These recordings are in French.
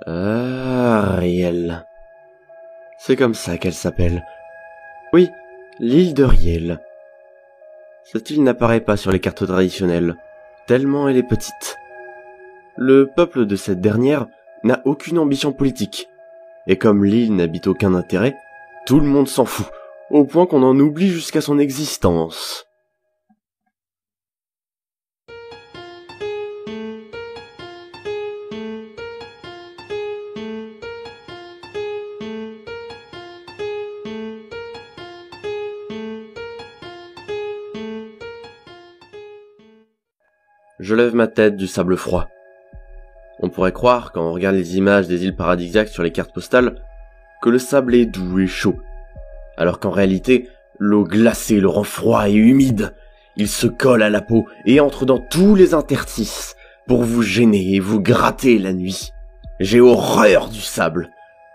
Ariel. C'est comme ça qu'elle s'appelle. Oui, l'île de Riel. Cette île n'apparaît pas sur les cartes traditionnelles, tellement elle est petite. Le peuple de cette dernière n'a aucune ambition politique. Et comme l'île n'habite aucun intérêt, tout le monde s'en fout, au point qu'on en oublie jusqu'à son existence. Je lève ma tête du sable froid. On pourrait croire, quand on regarde les images des îles paradisiaques sur les cartes postales, que le sable est doux et chaud, alors qu'en réalité, l'eau glacée le rend froid et humide. Il se colle à la peau et entre dans tous les interstices pour vous gêner et vous gratter la nuit. J'ai horreur du sable.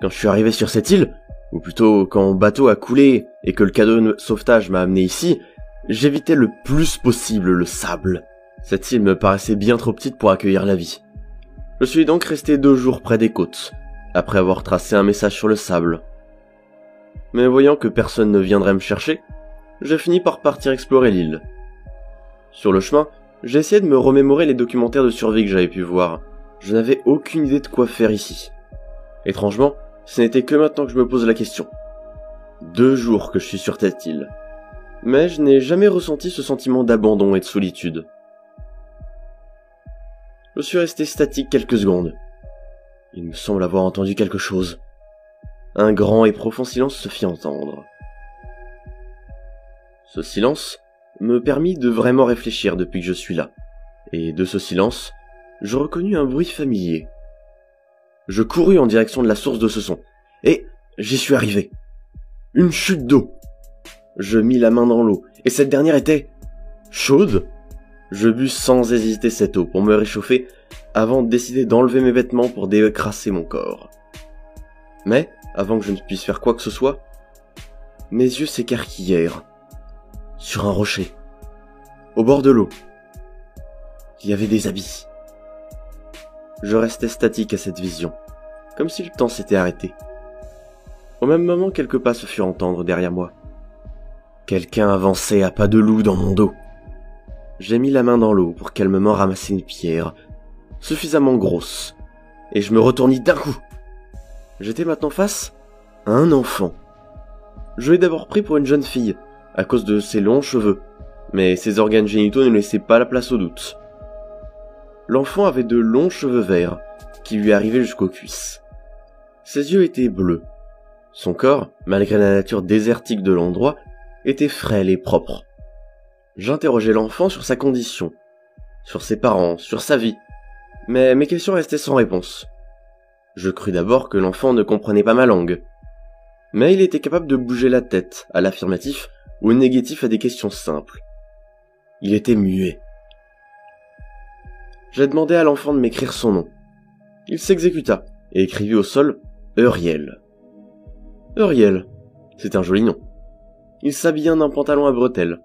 Quand je suis arrivé sur cette île, ou plutôt quand mon bateau a coulé et que le cadeau de sauvetage m'a amené ici, j'évitais le plus possible le sable. Cette île me paraissait bien trop petite pour accueillir la vie. Je suis donc resté 2 jours près des côtes, après avoir tracé un message sur le sable. Mais voyant que personne ne viendrait me chercher, j'ai fini par partir explorer l'île. Sur le chemin, j'ai essayé de me remémorer les documentaires de survie que j'avais pu voir. Je n'avais aucune idée de quoi faire ici. Étrangement, ce n'était que maintenant que je me pose la question. 2 jours que je suis sur cette île. Mais je n'ai jamais ressenti ce sentiment d'abandon et de solitude. Je suis resté statique quelques secondes. Il me semble avoir entendu quelque chose. Un grand et profond silence se fit entendre. Ce silence me permit de vraiment réfléchir depuis que je suis là. Et de ce silence, je reconnus un bruit familier. Je courus en direction de la source de ce son. Et j'y suis arrivé. Une chute d'eau. Je mis la main dans l'eau, et cette dernière était chaude. Je bus sans hésiter cette eau pour me réchauffer avant de décider d'enlever mes vêtements pour décrasser mon corps. Mais, avant que je ne puisse faire quoi que ce soit, mes yeux s'écarquillèrent. Sur un rocher, au bord de l'eau, il y avait des habits. Je restais statique à cette vision, comme si le temps s'était arrêté. Au même moment, quelques pas se furent entendre derrière moi. Quelqu'un avançait à pas de loup dans mon dos. J'ai mis la main dans l'eau pour calmement ramasser une pierre, suffisamment grosse, et je me retournis d'un coup. J'étais maintenant face à un enfant. Je l'ai d'abord pris pour une jeune fille, à cause de ses longs cheveux, mais ses organes génitaux ne laissaient pas la place au doute. L'enfant avait de longs cheveux verts, qui lui arrivaient jusqu'aux cuisses. Ses yeux étaient bleus. Son corps, malgré la nature désertique de l'endroit, était frêle et propre. J'interrogeais l'enfant sur sa condition, sur ses parents, sur sa vie, mais mes questions restaient sans réponse. Je crus d'abord que l'enfant ne comprenait pas ma langue, mais il était capable de bouger la tête à l'affirmatif ou au négatif à des questions simples. Il était muet. J'ai demandé à l'enfant de m'écrire son nom. Il s'exécuta et écrivit au sol « Euriel ». Euriel, c'est un joli nom. Il s'habilla d'un pantalon à bretelles,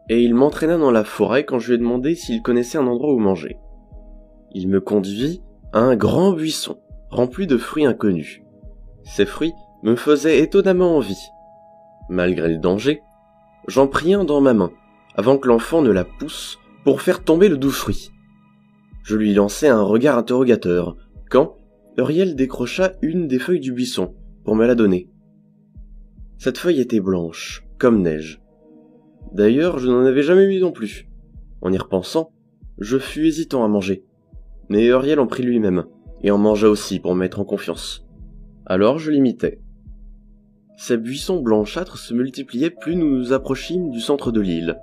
et il m'entraîna dans la forêt quand je lui ai demandé s'il connaissait un endroit où manger. Il me conduisit à un grand buisson, rempli de fruits inconnus. Ces fruits me faisaient étonnamment envie. Malgré le danger, j'en pris un dans ma main, avant que l'enfant ne la pousse pour faire tomber le doux fruit. Je lui lançai un regard interrogateur, quand Euriel décrocha une des feuilles du buisson pour me la donner. Cette feuille était blanche, comme neige. D'ailleurs, je n'en avais jamais vu non plus. En y repensant, je fus hésitant à manger. Mais Euriel en prit lui-même, et en mangea aussi pour me mettre en confiance. Alors je l'imitai. Ces buissons blanchâtres se multipliaient plus nous nous approchîmes du centre de l'île.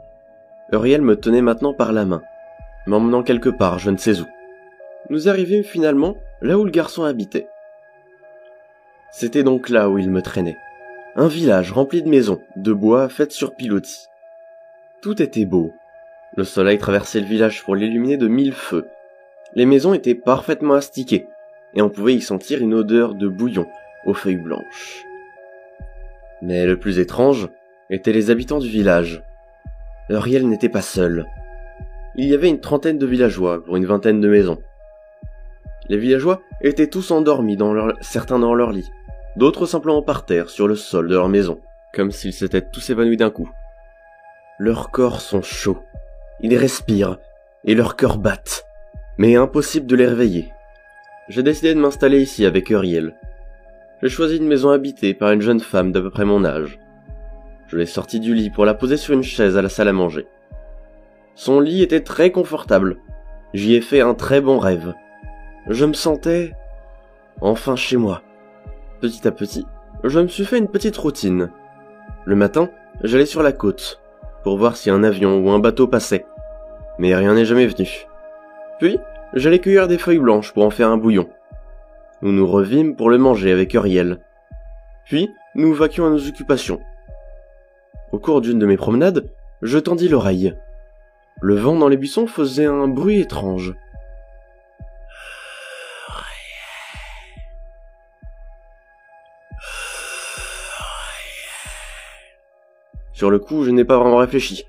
Euriel me tenait maintenant par la main, m'emmenant quelque part, je ne sais où. Nous arrivîmes finalement là où le garçon habitait. C'était donc là où il me traînait. Un village rempli de maisons, de bois faites sur pilotis. Tout était beau. Le soleil traversait le village pour l'illuminer de 1000 feux. Les maisons étaient parfaitement astiquées, et on pouvait y sentir une odeur de bouillon aux feuilles blanches. Mais le plus étrange étaient les habitants du village. Euriel n'était pas seul. Il y avait une 30aine de villageois pour une 20aine de maisons. Les villageois étaient tous endormis, certains dans leur lit, d'autres simplement par terre, sur le sol de leur maison, comme s'ils s'étaient tous évanouis d'un coup. Leurs corps sont chauds, ils respirent, et leurs cœurs battent, mais impossible de les réveiller. J'ai décidé de m'installer ici avec Uriel. J'ai choisi une maison habitée par une jeune femme d'à peu près mon âge. Je l'ai sortie du lit pour la poser sur une chaise à la salle à manger. Son lit était très confortable. J'y ai fait un très bon rêve. Je me sentais enfin chez moi. Petit à petit, je me suis fait une petite routine. Le matin, j'allais sur la côte pour voir si un avion ou un bateau passait, mais rien n'est jamais venu. Puis, j'allais cueillir des feuilles blanches pour en faire un bouillon. Nous nous revîmes pour le manger avec Uriel. Puis, nous vaquions à nos occupations. Au cours d'une de mes promenades, je tendis l'oreille. Le vent dans les buissons faisait un bruit étrange. Sur le coup, je n'ai pas vraiment réfléchi,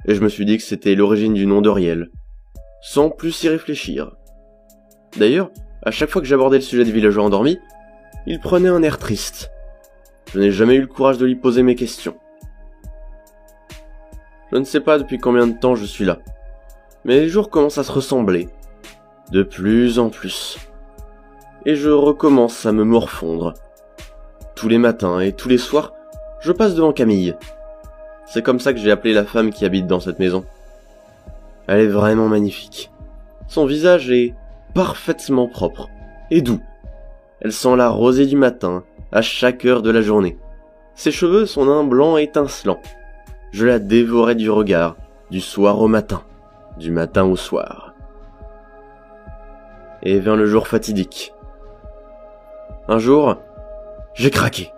et je me suis dit que c'était l'origine du nom d'Uriel, sans plus y réfléchir. D'ailleurs, à chaque fois que j'abordais le sujet des villageois endormis, il prenait un air triste. Je n'ai jamais eu le courage de lui poser mes questions. Je ne sais pas depuis combien de temps je suis là, mais les jours commencent à se ressembler, de plus en plus. Et je recommence à me morfondre. Tous les matins et tous les soirs, je passe devant Camille. C'est comme ça que j'ai appelé la femme qui habite dans cette maison. Elle est vraiment magnifique. Son visage est parfaitement propre et doux. Elle sent la rosée du matin à chaque heure de la journée. Ses cheveux sont d'un blanc étincelant. Je la dévorais du regard, du soir au matin, du matin au soir. Et vint le jour fatidique. Un jour, j'ai craqué.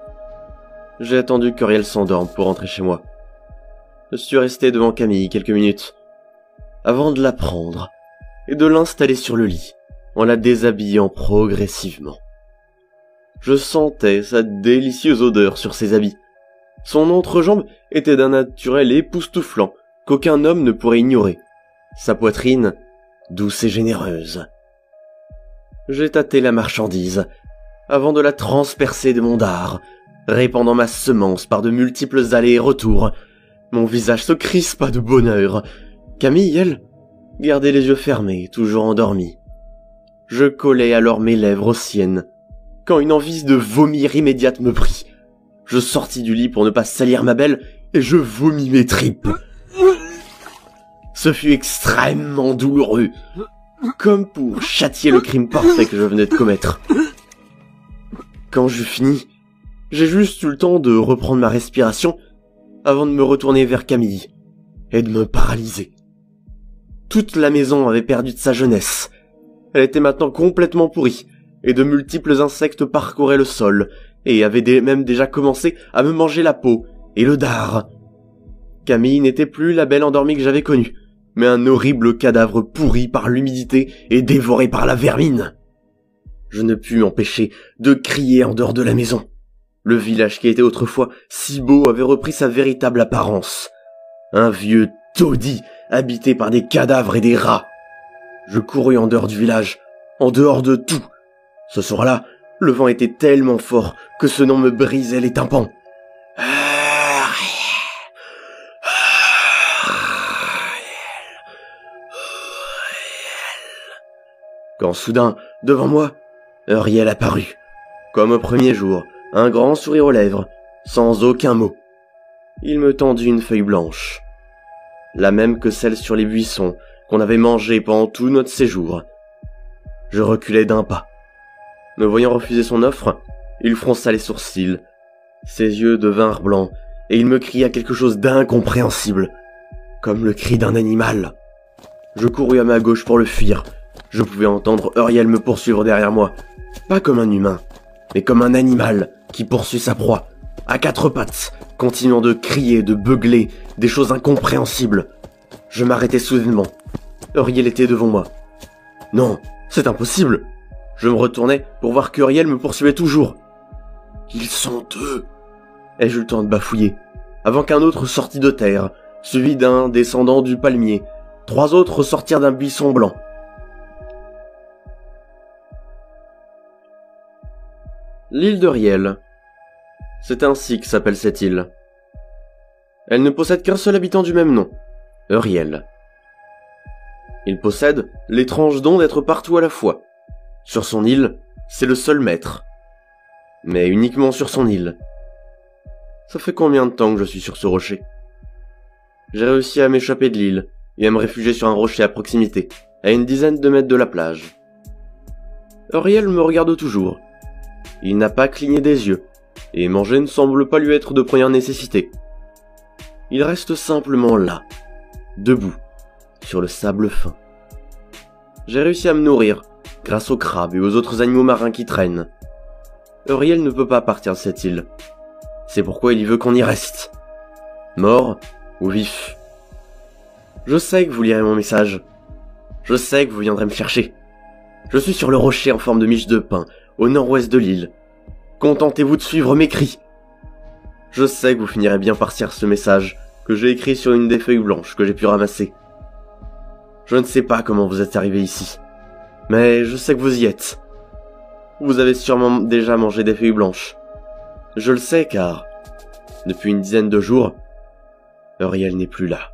J'ai attendu qu'Uriel s'endorme pour rentrer chez moi. Je suis resté devant Camille quelques minutes, avant de la prendre et de l'installer sur le lit, en la déshabillant progressivement. Je sentais sa délicieuse odeur sur ses habits. Son entrejambe était d'un naturel époustouflant qu'aucun homme ne pourrait ignorer. Sa poitrine, douce et généreuse. J'ai tâté la marchandise, avant de la transpercer de mon dard, répandant ma semence par de multiples allers et retours. Mon visage se crispa de bonheur. Camille, elle, gardait les yeux fermés, toujours endormie. Je collai alors mes lèvres aux siennes, quand une envie de vomir immédiate me prit. Je sortis du lit pour ne pas salir ma belle, et je vomis mes tripes. Ce fut extrêmement douloureux, comme pour châtier le crime parfait que je venais de commettre. Quand j'eus fini, j'ai juste eu le temps de reprendre ma respiration avant de me retourner vers Camille et de me paralyser. Toute la maison avait perdu de sa jeunesse. Elle était maintenant complètement pourrie, et de multiples insectes parcouraient le sol, et avaient même déjà commencé à me manger la peau et le dard. Camille n'était plus la belle endormie que j'avais connue, mais un horrible cadavre pourri par l'humidité et dévoré par la vermine. Je ne pus m'empêcher de crier en dehors de la maison. Le village qui était autrefois si beau avait repris sa véritable apparence. Un vieux taudis habité par des cadavres et des rats. Je courus en dehors du village, en dehors de tout. Ce soir-là, le vent était tellement fort que ce nom me brisait les tympans. Quand soudain, devant moi, Uriel apparut, comme au premier jour, un grand sourire aux lèvres, sans aucun mot. Il me tendit une feuille blanche, la même que celle sur les buissons qu'on avait mangée pendant tout notre séjour. Je reculai d'un pas. Me voyant refuser son offre, il fronça les sourcils. Ses yeux devinrent blancs, et il me cria quelque chose d'incompréhensible, comme le cri d'un animal. Je courus à ma gauche pour le fuir. Je pouvais entendre Uriel me poursuivre derrière moi, pas comme un humain, mais comme un animal qui poursuit sa proie, à quatre pattes, continuant de crier, de beugler, des choses incompréhensibles. Je m'arrêtai soudainement. Uriel était devant moi. Non, c'est impossible. Je me retournai pour voir qu'Uriel me poursuivait toujours. Ils sont deux. Ai-je eu le temps de bafouiller, avant qu'un autre sortît de terre, suivi d'un descendant du palmier. 3 autres sortirent d'un buisson blanc. L'île de Riel. C'est ainsi que s'appelle cette île. Elle ne possède qu'un seul habitant du même nom, Euriel. Il possède l'étrange don d'être partout à la fois. Sur son île, c'est le seul maître. Mais uniquement sur son île. Ça fait combien de temps que je suis sur ce rocher? J'ai réussi à m'échapper de l'île et à me réfugier sur un rocher à proximité, à une dizaine de mètres de la plage. Euriel me regarde toujours. Il n'a pas cligné des yeux, et manger ne semble pas lui être de première nécessité. Il reste simplement là, debout, sur le sable fin. J'ai réussi à me nourrir, grâce aux crabes et aux autres animaux marins qui traînent. Euriel ne peut pas partir de cette île. C'est pourquoi il veut qu'on y reste. Mort ou vif. Je sais que vous lirez mon message. Je sais que vous viendrez me chercher. Je suis sur le rocher en forme de miche de pain, au nord-ouest de l'île. Contentez-vous de suivre mes cris. Je sais que vous finirez bien par lire ce message, que j'ai écrit sur une des feuilles blanches que j'ai pu ramasser. Je ne sais pas comment vous êtes arrivé ici, mais je sais que vous y êtes. Vous avez sûrement déjà mangé des feuilles blanches. Je le sais car, depuis une dizaine de jours, Euriel n'est plus là.